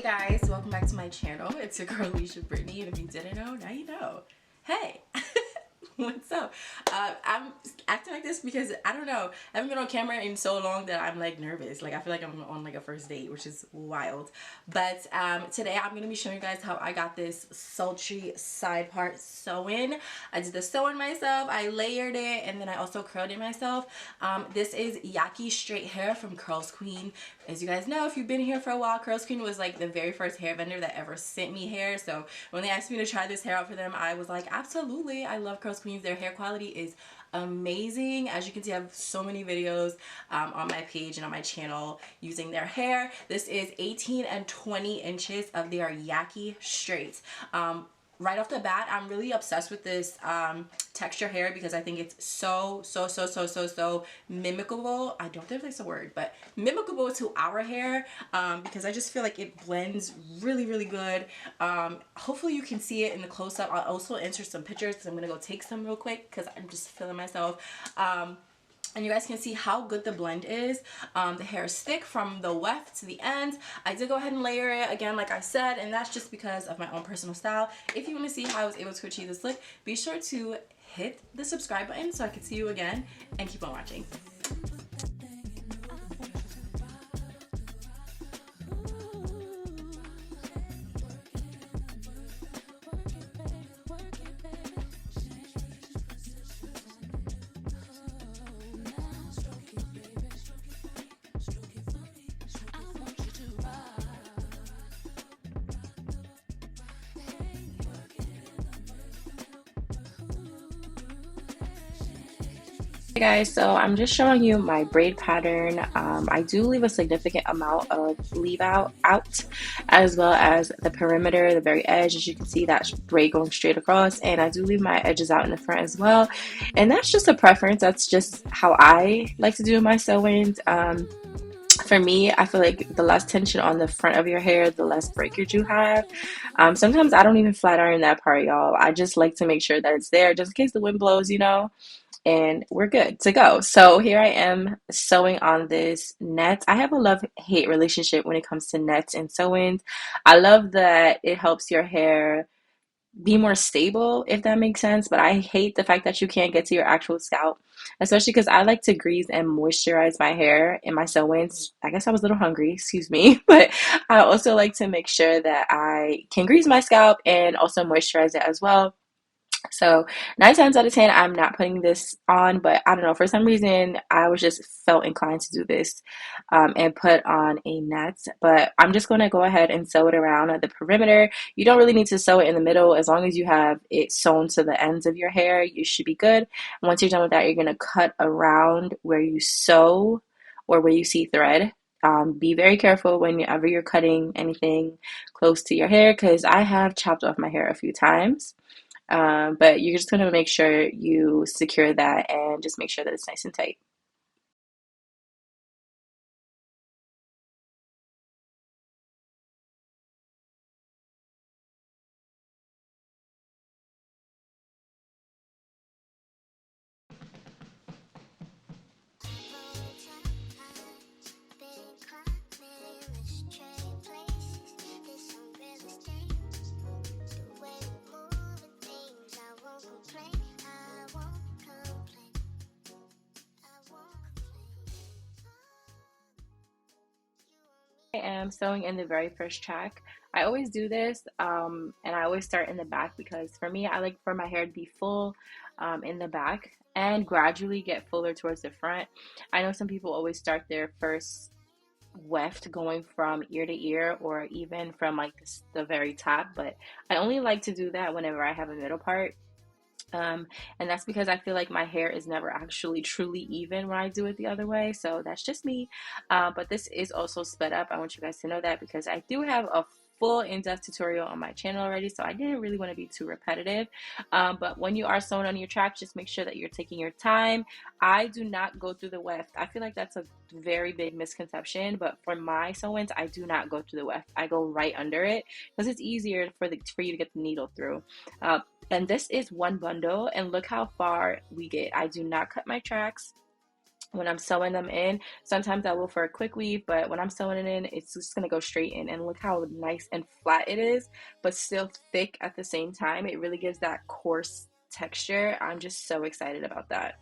Hey guys, welcome back to my channel. It's your girl AlishaBrittany, and if you didn't know, now you know. Hey, what's up? I'm acting like this because I don't know. I haven't been on camera in so long that I'm like nervous. Like I feel like I'm on like a first date, which is wild. But today I'm gonna be showing you guys how I got this sultry side part sew-in. I did the sew-in myself. I layered it, and then I also curled it myself. This is Yaki straight hair from Curlsqueen. As you guys know, if you've been here for a while, Curlsqueen was like the very first hair vendor that ever sent me hair. So when they asked me to try this hair out for them, I was like, absolutely. I love Curlsqueen. Their hair quality is amazing. As you can see, I have so many videos on my page and on my channel using their hair. This is 18 and 20 inches of their Yaki straight. Right off the bat, I'm really obsessed with this texture hair because I think it's so mimicable. I don't know if that's a word, but mimicable to our hair because I just feel like it blends really good. Hopefully you can see it in the close-up. I'll also insert some pictures because I'm gonna go take some real quick because I'm just feeling myself. And you guys can see how good the blend is. The hair is thick from the weft to the end. I did go ahead and layer it again, like I said, and that's just because of my own personal style. If you want to see how I was able to achieve this look, be sure to hit the subscribe button so I can see you again, and keep on watching. Hey guys, so I'm just showing you my braid pattern. I do leave a significant amount of leave out, as well as the perimeter, the very edge. As you can see, that's braid going straight across, and I do leave my edges out in the front as well. And that's just a preference. That's just how I like to do my sew-ins. For me, I feel like the less tension on the front of your hair, the less breakage you have. Sometimes I don't even flat iron that part, y'all. I just like to make sure that it's there just in case the wind blows, you know, and we're good to go. So here I am sewing on this net. I have a love-hate relationship when it comes to nets and sew-ins. I love that it helps your hair be more stable, if that makes sense, but I hate the fact that you can't get to your actual scalp, especially because I like to grease and moisturize my hair in my sew-ins. I guess I was a little hungry, excuse me, but I also like to make sure that I can grease my scalp and also moisturize it as well. So 9 times out of 10, I'm not putting this on, but I don't know, for some reason, I was just felt inclined to do this and put on a net. But I'm just going to go ahead and sew it around the perimeter. You don't really need to sew it in the middle. As long as you have it sewn to the ends of your hair, you should be good. Once you're done with that, you're going to cut around where you sew or where you see thread. Be very careful whenever you're cutting anything close to your hair because I have chopped off my hair a few times. But you're just going to make sure you secure that and just make sure that it's nice and tight. I am sewing in the very first track. I always do this, and I always start in the back because for me, I like for my hair to be full in the back and gradually get fuller towards the front. I know some people always start their first weft going from ear to ear or even from like the very top, but I only like to do that whenever I have a middle part. And that's because I feel like my hair is never actually truly even when I do it the other way. So that's just me. But this is also sped up. I want you guys to know that because I do have a full in-depth tutorial on my channel already, so I didn't really want to be too repetitive. But when you are sewing on your track, just make sure that you're taking your time. I do not go through the weft. I feel like that's a very big misconception, but for my sew-ins, I do not go through the weft. I go right under it because it's easier for you to get the needle through. And this is one bundle, and look how far we get. I do not cut my tracks. when I'm sewing them in. Sometimes I will for a quick weave, but when I'm sewing it in, it's just gonna go straight in. And look how nice and flat it is, but still thick at the same time. It really gives that coarse texture. I'm just so excited about that.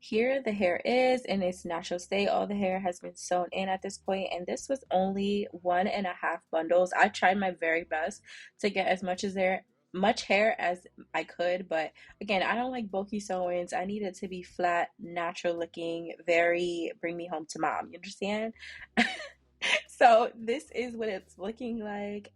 Here the hair is in its natural state. All the hair has been sewn in at this point, and this was only 1.5 bundles. I tried my very best to get as much hair as I could, but again, I don't like bulky sewings. I need it to be flat, natural looking, very bring me home to mom. You understand? So this is what it's looking like.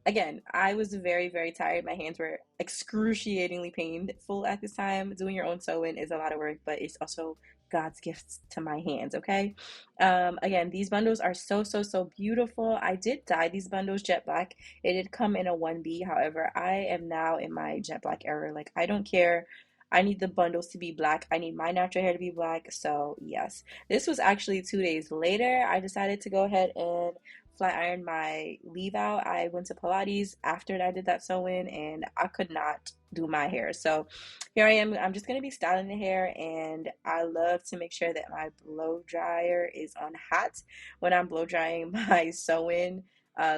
Again, I was very, very tired. My hands were excruciatingly painful at this time. Doing your own sewing is a lot of work, but it's also God's gifts to my hands, okay? Again, these bundles are so, so, so beautiful. I did dye these bundles jet black. It did come in a 1B. However, I am now in my jet black era. Like, I don't care. I need the bundles to be black. I need my natural hair to be black. So, yes. This was actually 2 days later. I decided to go ahead and flat iron my leave out. I went to Pilates after I did that sew-in and I could not do my hair. So here I am. I'm just going to be styling the hair, and I love to make sure that my blow dryer is on hot when I'm blow drying my sew-in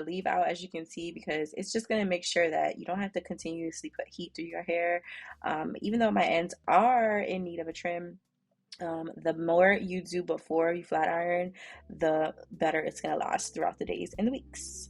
leave out, as you can see, because it's just going to make sure that you don't have to continuously put heat through your hair. Even though my ends are in need of a trim, the more you do before you flat iron, the better it's going to last throughout the days and the weeks.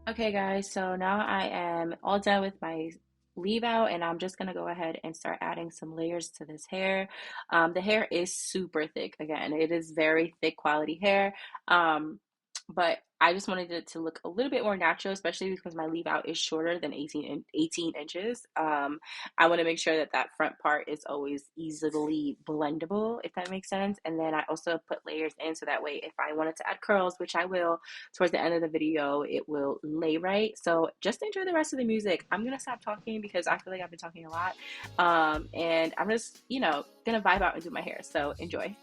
Okay, guys, so now I am all done with my leave out, and I'm just gonna go ahead and start adding some layers to this hair. The hair is super thick. Again, it is very thick quality hair. But I just wanted it to look a little bit more natural, especially because my leave out is shorter than 18 inches. I want to make sure that that front part is always easily blendable, if that makes sense. And then I also put layers in so that way if I wanted to add curls, which I will, towards the end of the video, it will lay right. So just enjoy the rest of the music. I'm gonna stop talking because I feel like I've been talking a lot. And I'm just, gonna vibe out and do my hair. So enjoy.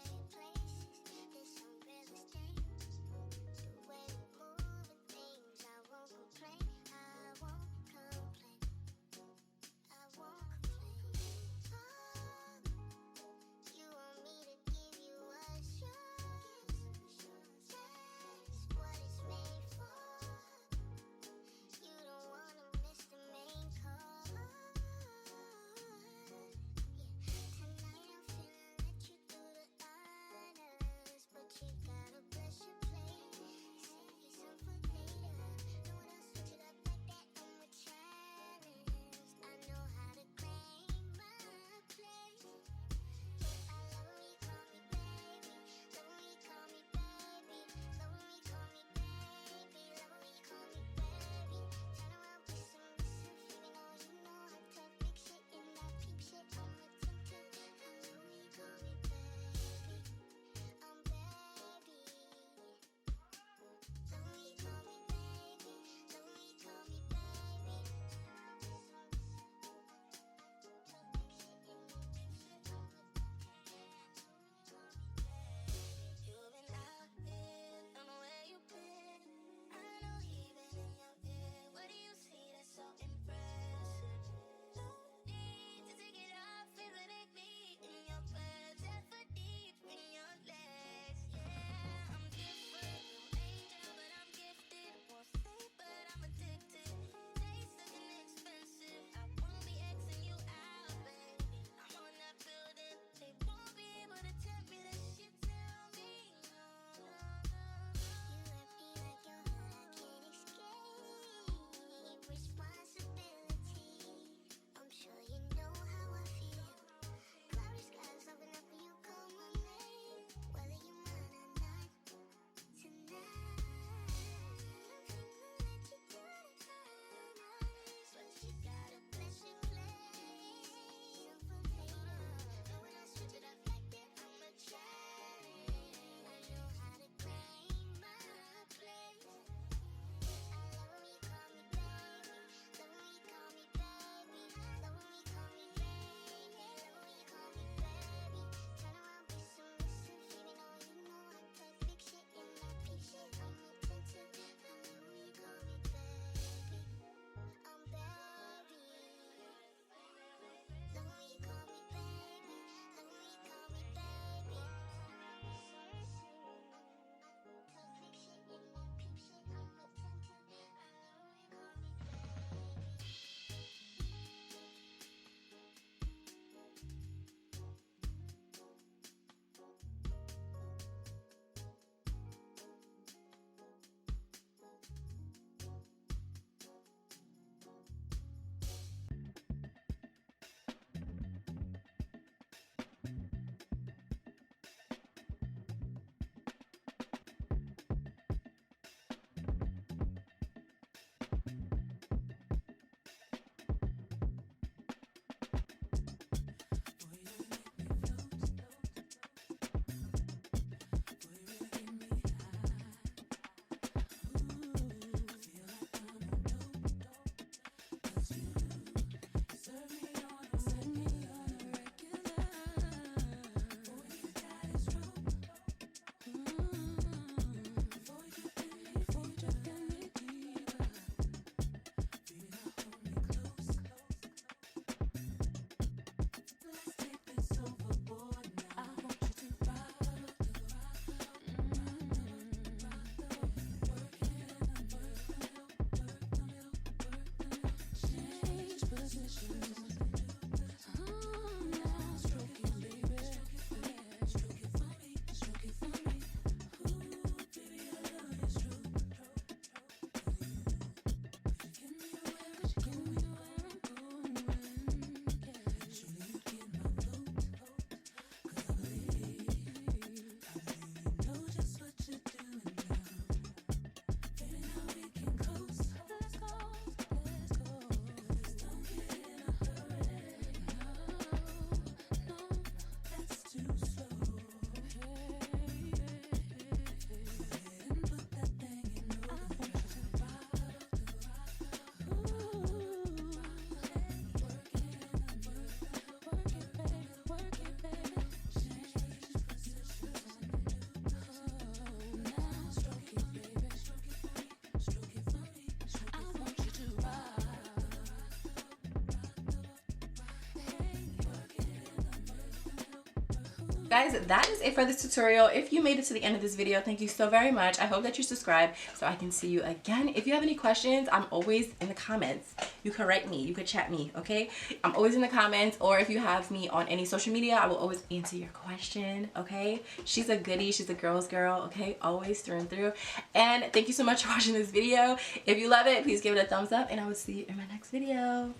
Guys, that is it for this tutorial. If you made it to the end of this video, thank you so very much. I hope that you subscribe so I can see you again. If you have any questions, I'm always in the comments. You can write me, you can chat me, okay? I'm always in the comments, or if you have me on any social media, I will always answer your question, okay? She's a goodie, she's a girl's girl, okay? Always through and through. And thank you so much for watching this video. If you love it, please give it a thumbs up, and I will see you in my next video.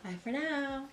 Bye for now.